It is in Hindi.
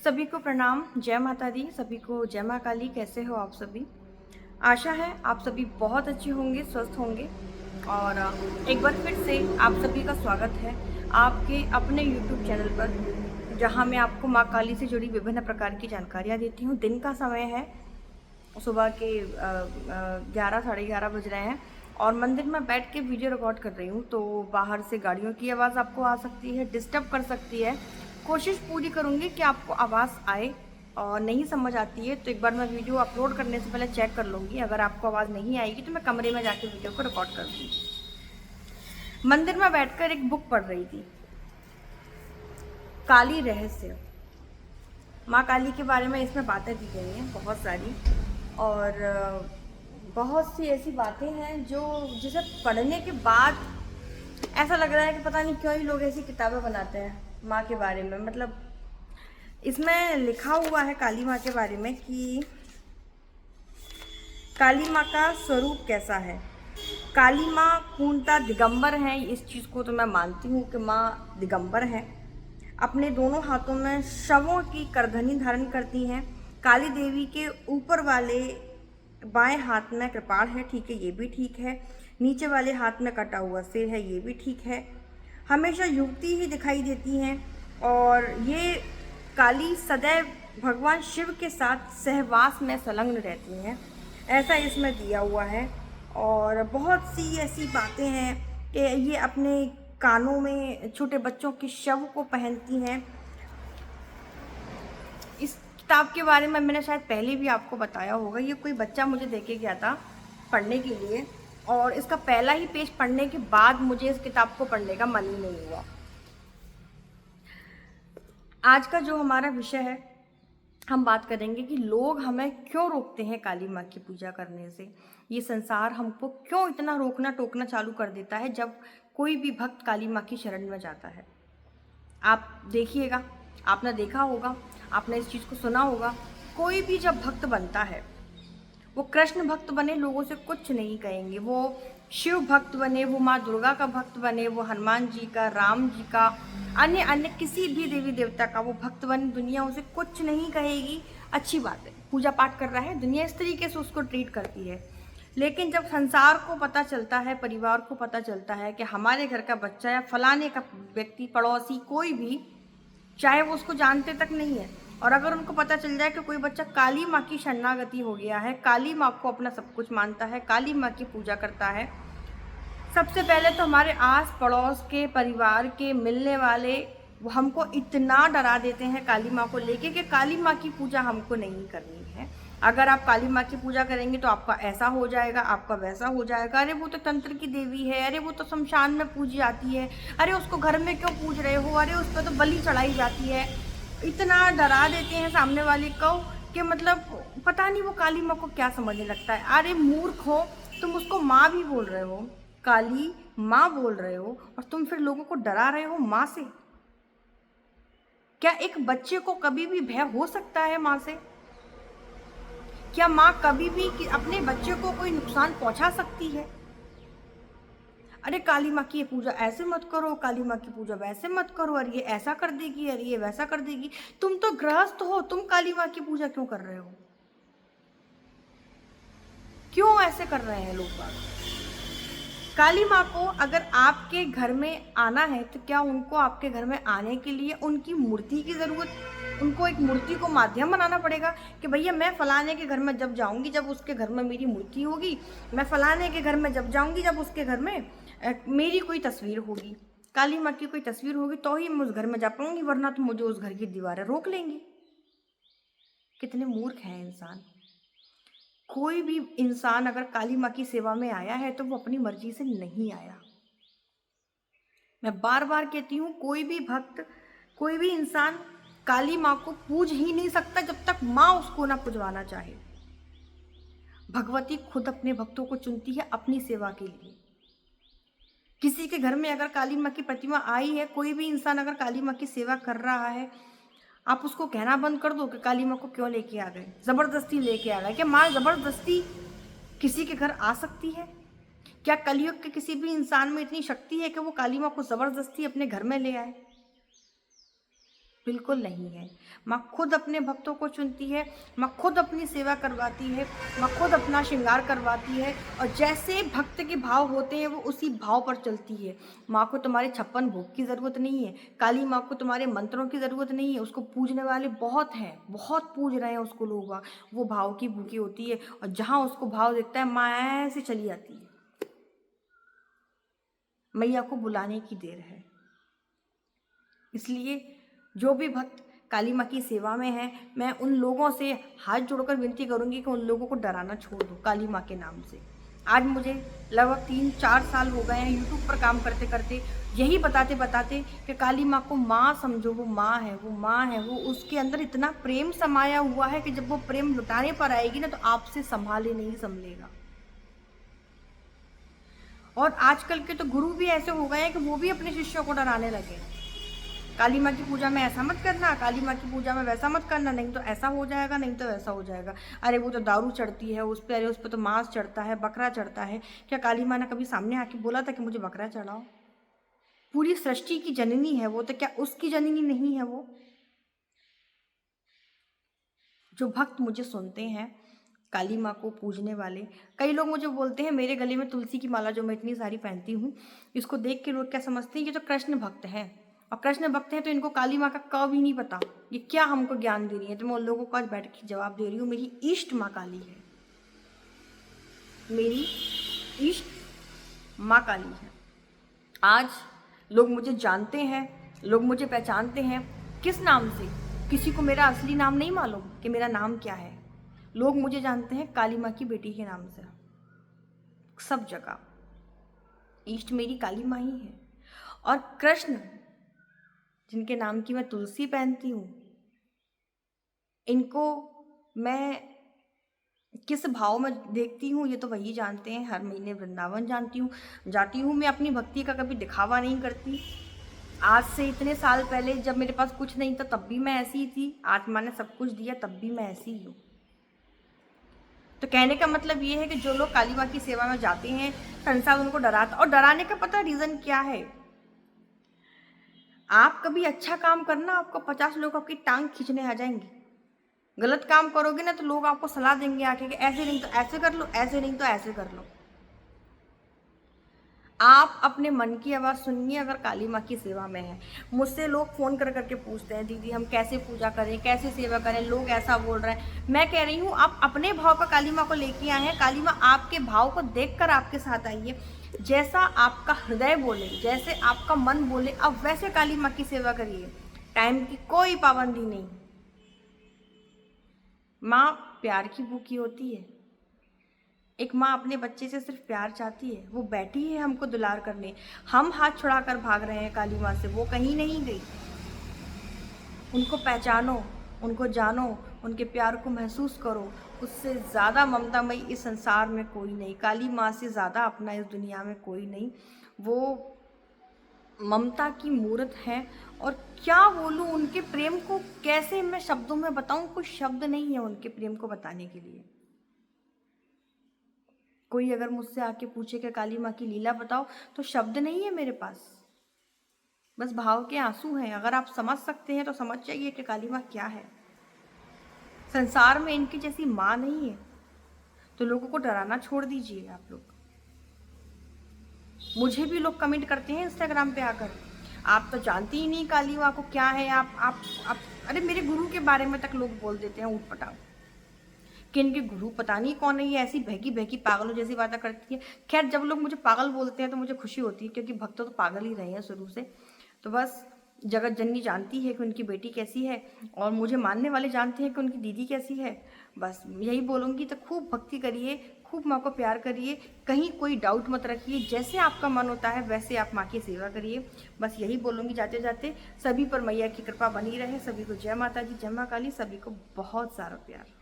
सभी को प्रणाम। जय माता दी। सभी को जय माँ काली। कैसे हो आप सभी? आशा है आप सभी बहुत अच्छे होंगे, स्वस्थ होंगे। और एक बार फिर से आप सभी का स्वागत है आपके अपने YouTube चैनल पर, जहां मैं आपको माँ काली से जुड़ी विभिन्न प्रकार की जानकारियां देती हूँ। दिन का समय है, सुबह के 11 साढ़े 11 बज रहे हैं और मंदिर में बैठ के वीडियो रिकॉर्ड कर रही हूँ। तो बाहर से गाड़ियों की आवाज़ आपको आ सकती है, डिस्टर्ब कर सकती है। कोशिश पूरी करूँगी कि आपको आवाज़ आए, और नहीं समझ आती है तो एक बार मैं वीडियो अपलोड करने से पहले चेक कर लूँगी। अगर आपको आवाज़ नहीं आएगी तो मैं कमरे में जाके वीडियो को रिकॉर्ड कर दूँगी। मंदिर में बैठकर एक बुक पढ़ रही थी, काली रहस्य। माँ काली के बारे में इसमें बातें दी गई हैं बहुत सारी, और बहुत सी ऐसी बातें हैं जो जिसे पढ़ने के बाद ऐसा लग रहा है कि पता नहीं क्यों ही लोग ऐसी किताबें बनाते हैं माँ के बारे में। मतलब इसमें लिखा हुआ है काली माँ के बारे में कि काली माँ का स्वरूप कैसा है। काली माँ पूर्णतः दिगंबर हैं, इस चीज़ को तो मैं मानती हूँ कि माँ दिगंबर हैं। अपने दोनों हाथों में शवों की करधनी धारण करती हैं। काली देवी के ऊपर वाले बाएं हाथ में कृपाण है, ठीक है, ये भी ठीक है। नीचे वाले हाथ में कटा हुआ सिर है, ये भी ठीक है। हमेशा युवती ही दिखाई देती हैं, और ये काली सदैव भगवान शिव के साथ सहवास में संलग्न रहती हैं, ऐसा इसमें दिया हुआ है। और बहुत सी ऐसी बातें हैं कि ये अपने कानों में छोटे बच्चों के शव को पहनती हैं। इस किताब के बारे में मैंने शायद पहले भी आपको बताया होगा। ये कोई बच्चा मुझे देके गया था पढ़ने के लिए, और इसका पहला ही पेज पढ़ने के बाद मुझे इस किताब को पढ़ने का मन ही नहीं हुआ। आज का जो हमारा विषय है, हम बात करेंगे कि लोग हमें क्यों रोकते हैं काली माँ की पूजा करने से। ये संसार हमको क्यों इतना रोकना टोकना चालू कर देता है जब कोई भी भक्त काली माँ की शरण में जाता है। आप देखिएगा, आपने देखा होगा, आपने इस चीज़ को सुना होगा, कोई भी जब भक्त बनता है, वो कृष्ण भक्त बने लोगों से कुछ नहीं कहेंगे, वो शिव भक्त बने, वो माँ दुर्गा का भक्त बने, वो हनुमान जी का, राम जी का, अन्य अन्य किसी भी देवी देवता का वो भक्त बने, दुनिया उसे कुछ नहीं कहेगी। अच्छी बात है, पूजा पाठ कर रहा है, दुनिया इस तरीके से उसको ट्रीट करती है। लेकिन जब संसार को पता चलता है, परिवार को पता चलता है कि हमारे घर का बच्चा या फलाने का व्यक्ति, पड़ोसी, कोई भी, चाहे वो उसको जानते तक नहीं है, और अगर उनको पता चल जाए कि कोई बच्चा काली माँ की शरणागति हो गया है, काली माँ को अपना सब कुछ मानता है, काली माँ की पूजा करता है, सबसे पहले तो हमारे आस पड़ोस के, परिवार के, मिलने वाले, वो हमको इतना डरा देते हैं काली माँ को लेके कि काली माँ की पूजा हमको नहीं करनी है। अगर आप काली माँ की पूजा करेंगे तो आपका ऐसा हो जाएगा, आपका वैसा हो जाएगा। अरे वो तो तंत्र की देवी है, अरे वो तो शमशान में पूजी जाती है, अरे उसको घर में क्यों पूज रहे हो, अरे उस पर तो बलि चढ़ाई जाती है। इतना डरा देते हैं सामने वाले को कि मतलब पता नहीं वो काली माँ को क्या समझने लगता है। अरे मूर्ख हो, तुम उसको माँ भी बोल रहे हो, काली माँ बोल रहे हो, और तुम फिर लोगों को डरा रहे हो माँ से। क्या एक बच्चे को कभी भी भय हो सकता है माँ से? क्या माँ कभी भी अपने बच्चे को कोई नुकसान पहुंचा सकती है? अरे काली माँ की ये पूजा ऐसे मत करो, काली माँ की पूजा वैसे मत करो, अरे ये ऐसा कर देगी, अरे ये वैसा कर देगी। तुम तो गृहस्थ हो, तुम काली माँ की पूजा क्यों कर रहे हो? क्यों ऐसे कर रहे हैं लोग बाग? काली माँ को अगर आपके घर में आना है तो क्या उनको आपके घर में आने के लिए उनकी मूर्ति की ज़रूरत, उनको एक मूर्ति को माध्यम बनाना पड़ेगा कि भैया मैं फलाने के घर में जब जाऊंगी, जब उसके घर में मेरी मूर्ति होगी, मैं फलाने के घर में जब जाऊंगी, जब उसके घर में मेरी कोई तस्वीर होगी, काली माँ की कोई तस्वीर होगी, तो ही मैं उस घर में जा पाऊंगी, वरना तो मुझे उस घर की दीवारें रोक लेंगी। कितने मूर्ख हैं इंसान। कोई भी इंसान अगर काली माँ की सेवा में आया है तो वो अपनी मर्जी से नहीं आया। मैं बार बार कहती हूँ, कोई भी भक्त, कोई भी इंसान काली माँ को पूज ही नहीं सकता जब तक माँ उसको ना पुजवाना चाहे। भगवती खुद अपने भक्तों को चुनती है अपनी सेवा के लिए। किसी के घर में अगर काली माँ की प्रतिमा आई है, कोई भी इंसान अगर काली माँ की सेवा कर रहा है, आप उसको कहना बंद कर दो कि काली माँ को क्यों लेके आ गए, जबरदस्ती लेके आ गए। क्या माँ जबरदस्ती किसी के घर आ सकती है? क्या कलयुग के किसी भी इंसान में इतनी शक्ति है कि वो काली माँ को जबरदस्ती अपने घर में ले आए? बिल्कुल नहीं है। माँ खुद अपने भक्तों को चुनती है, माँ खुद अपनी सेवा करवाती है, माँ खुद अपना श्रृंगार करवाती है और जैसे भक्त के भाव होते हैं वो उसी भाव पर चलती है। माँ को तुम्हारे 56 भोग की ज़रूरत नहीं है, काली माँ को तुम्हारे मंत्रों की ज़रूरत नहीं है। उसको पूजने वाले बहुत हैं, बहुत पूज रहे हैं उसको लोग। वो भाव की भूखी होती है और जहाँ उसको भाव दिखता है माँ ऐसे चली आती है। मैया को बुलाने की देर है। इसलिए जो भी भक्त काली माँ की सेवा में है, मैं उन लोगों से हाथ जोड़कर विनती करूंगी कि उन लोगों को डराना छोड़ दो काली माँ के नाम से। आज मुझे लगभग 3-4 साल हो गए हैं यूट्यूब पर काम करते करते, यही बताते बताते कि काली माँ को माँ समझो, वो माँ है, वो माँ है। वो उसके अंदर इतना प्रेम समाया हुआ है कि जब वो प्रेम लुटाने पर आएगी ना तो आपसे संभाले नहीं संभलेगा। और आजकल के तो गुरु भी ऐसे हो गए हैं कि वो भी अपने शिष्यों को डराने लगे हैं। काली माँ की पूजा में ऐसा मत करना, काली माँ की पूजा में वैसा मत करना, नहीं तो ऐसा हो जाएगा, नहीं तो वैसा हो जाएगा। अरे वो तो दारू चढ़ती है उस पर, अरे उस पर तो मांस चढ़ता है, बकरा चढ़ता है। क्या काली माँ ने कभी सामने आके बोला था कि मुझे बकरा चढ़ाओ? पूरी सृष्टि की जननी है वो, तो क्या उसकी जननी नहीं है वो? जो भक्त मुझे सुनते हैं काली माँ को पूजने वाले, कई लोग मुझे बोलते हैं मेरे गले में तुलसी की माला जो मैं इतनी सारी पहनती हूँ, इसको देख के लोग क्या समझते हैं ये तो कृष्ण भक्त हैं। और कृष्ण भक्त हैं तो इनको काली माँ का क भी नहीं पता, ये क्या हमको ज्ञान दे रही है। तो मैं उन लोगों को आज बैठ के जवाब दे रही हूँ, मेरी इष्ट माँ काली है, मेरी इष्ट माँ काली है। आज लोग मुझे जानते हैं, लोग मुझे पहचानते हैं। किस नाम से? किसी को मेरा असली नाम नहीं मालूम कि मेरा नाम क्या है। लोग मुझे जानते हैं काली माँ की बेटी के नाम से। सब जगह ईष्ट मेरी काली माँ ही है। और कृष्ण जिनके नाम की मैं तुलसी पहनती हूँ, इनको मैं किस भाव में देखती हूँ ये तो वही जानते हैं। हर महीने वृंदावन जाती हूँ। मैं अपनी भक्ति का कभी दिखावा नहीं करती। आज से इतने साल पहले जब मेरे पास कुछ नहीं था तब भी मैं ऐसी ही थी। आज माँ ने सब कुछ दिया तब भी मैं ऐसी ही हूँ। तो कहने का मतलब ये है कि जो लोग काली माँ की सेवा में जाते हैं, संसार उनको डराता, और डराने का पता रीजन क्या है? आप कभी अच्छा काम करना, आपको 50 लोग आपकी टांग खींचने आ जाएंगे। गलत काम करोगे ना तो लोग आपको सलाह देंगे आके कि ऐसे नहीं तो ऐसे कर लो, ऐसे नहीं तो ऐसे कर लो। आप अपने मन की आवाज़ सुनिए अगर काली माँ की सेवा में है। मुझसे लोग फ़ोन कर करके पूछते हैं दीदी हम कैसे पूजा करें, कैसे सेवा करें, लोग ऐसा बोल रहे हैं। मैं कह रही हूँ आप अपने भाव का काली माँ को लेके आए हैं, काली माँ आपके भाव को देखकर आपके साथ आई है। जैसा आपका हृदय बोले, जैसे आपका मन बोले, आप वैसे काली माँ की सेवा करिए। टाइम की कोई पाबंदी नहीं। माँ प्यार की भूखी होती है। एक माँ अपने बच्चे से सिर्फ प्यार चाहती है, वो बैठी है हमको दुलार करने। हम हाथ छुड़ाकर भाग रहे हैं काली माँ से, वो कहीं नहीं गई। उनको पहचानो, उनको जानो, उनके प्यार को महसूस करो। उससे ज़्यादा ममतामयी इस संसार में कोई नहीं, काली माँ से ज़्यादा अपना इस दुनिया में कोई नहीं। वो ममता की मूर्त है। और क्या बोलूँ उनके प्रेम को, कैसे मैं शब्दों में बताऊँ, कोई शब्द नहीं है उनके प्रेम को बताने के लिए। कोई अगर मुझसे आके पूछे कि काली माँ की लीला बताओ तो शब्द नहीं है मेरे पास, बस भाव के आंसू हैं। अगर आप समझ सकते हैं तो समझ जाइए कि काली माँ क्या है। संसार में इनकी जैसी माँ नहीं है। तो लोगों को डराना छोड़ दीजिए आप लोग। मुझे भी लोग कमेंट करते हैं इंस्टाग्राम पे आकर, आप तो जानती ही नहीं काली माँ को क्या है। आप अरे मेरे गुरु के बारे में तक लोग बोल देते हैं ऊट पटांग कि इनके गुरु पता नहीं कौन है, ये ऐसी बहकी बहकी पागलों जैसी बातें करती है। खैर जब लोग मुझे पागल बोलते हैं तो मुझे खुशी होती है, क्योंकि भक्त तो पागल ही रहे हैं शुरू से। तो बस जगत जननी जानती है कि उनकी बेटी कैसी है, और मुझे मानने वाले जानते हैं कि उनकी दीदी कैसी है। बस यही बोलूँगी। तो खूब भक्ति करिए, खूब माँ को प्यार करिए, कहीं कोई डाउट मत रखिए। जैसे आपका मन होता है वैसे आप माँ की सेवा करिए। बस यही बोलूँगी जाते जाते। सभी पर मैया की कृपा बनी रहे। सभी को जय माता दी, जय माँ काली। सभी को बहुत सारा प्यार।